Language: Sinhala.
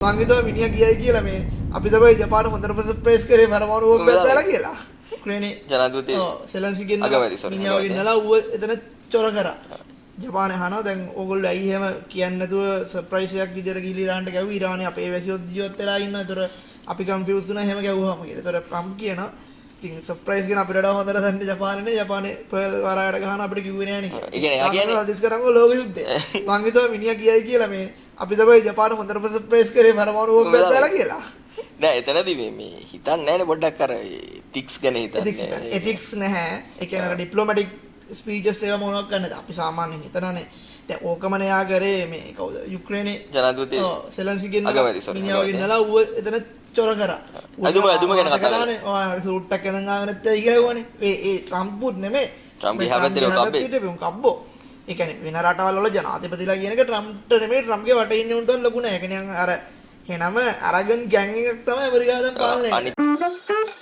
මං හිතුවා මිනිහා ගියයි කියලා මේ අපි තමයි ජපාන හොඳට ප්‍රෙස් කරේ පරමාණු බෝම්බ දාලා කියලා. යුක්‍රේනයේ ජනාධිපති සෙලන්ස්කිගෙන් මිනිහා වගේ ඉන්නලා ඌ එතන චොර කරා. ජපානය අහනවා දැන් ඕගොල්ලෝ ඇයි එහෙම කියන්නේ නැතුව සර්ප්‍රයිස් එකක් විදියට ගිහලා ඉරාන්ට ගැව්වා. ඉරානේ අපේ වැසියොත් ජීවත් වෙලා ඉන්නවා. ඒතර අපි කන්ෆියුස් වුණා එහෙම ගැව්වම කියලා. ඒතර ට්‍රම්ප් කියනවා ඉතින් සර්ප්‍රයිස් කියන අපිට වඩා හොඳට දන්නේ ජපානනේ. ජපානේ පර්ල් වරායට ගහන අපිට කිව්වේ නෑනේ කියලා. ඒ කියන්නේ එයා කියන්නේ අදිස් කරංගෝ ලෝක යුද්ධය. මං හිතුවා මිනිහා ගියයි කියලා මේ අපි තමයි ජපාන හොඳට ප්‍රෙස් කරේ පරමාණු බෝම්බ දාලා කියලා. නෑ එතනදී මේ හිතන්නේ නෑනේ පොඩ්ඩක් අර එතික්ස් ගැන හිතන්නේ. එතික්ස් නැහැ. ඒ කියන්නේ ඩිප්ලොමැටික් ස්පීචස් ඒවා මොනවක් ගන්නද? අපි සාමාන්‍යයෙන් හිතනනේ. දැන් ඕකමනේ යා කරේ මේ කවුද? යුක්‍රේනයේ ජනාධිපති සෙලන්ස්කිගෙන් මිනිහා වගේ ඉන්නලා ඌ එතන චොර කරා. අදුම ගැන කතා කරානේ. ඔය සූට් එකක් එනන් ආව නැත්නම් කියලා ඒ ට්‍රම්ප්ුත් නෙමෙයි. ට්‍රම්ප් එහා පැත්තේ කබ්බෝ. ඒ කියන්නේ වෙන රටවල් වල ජනාධිපතිලා කියන එක ට්‍රම්ප්ට නෙමෙයි ට්‍රම්ප්ගේ වටේ ඉන්න උන්ට ලොකු නෑ. ඒ කියන්නේ අර එනම අරගන් ගෑන් එකක් තමයි ඇමරිකාව දැන් පාලනය කරන්නේ.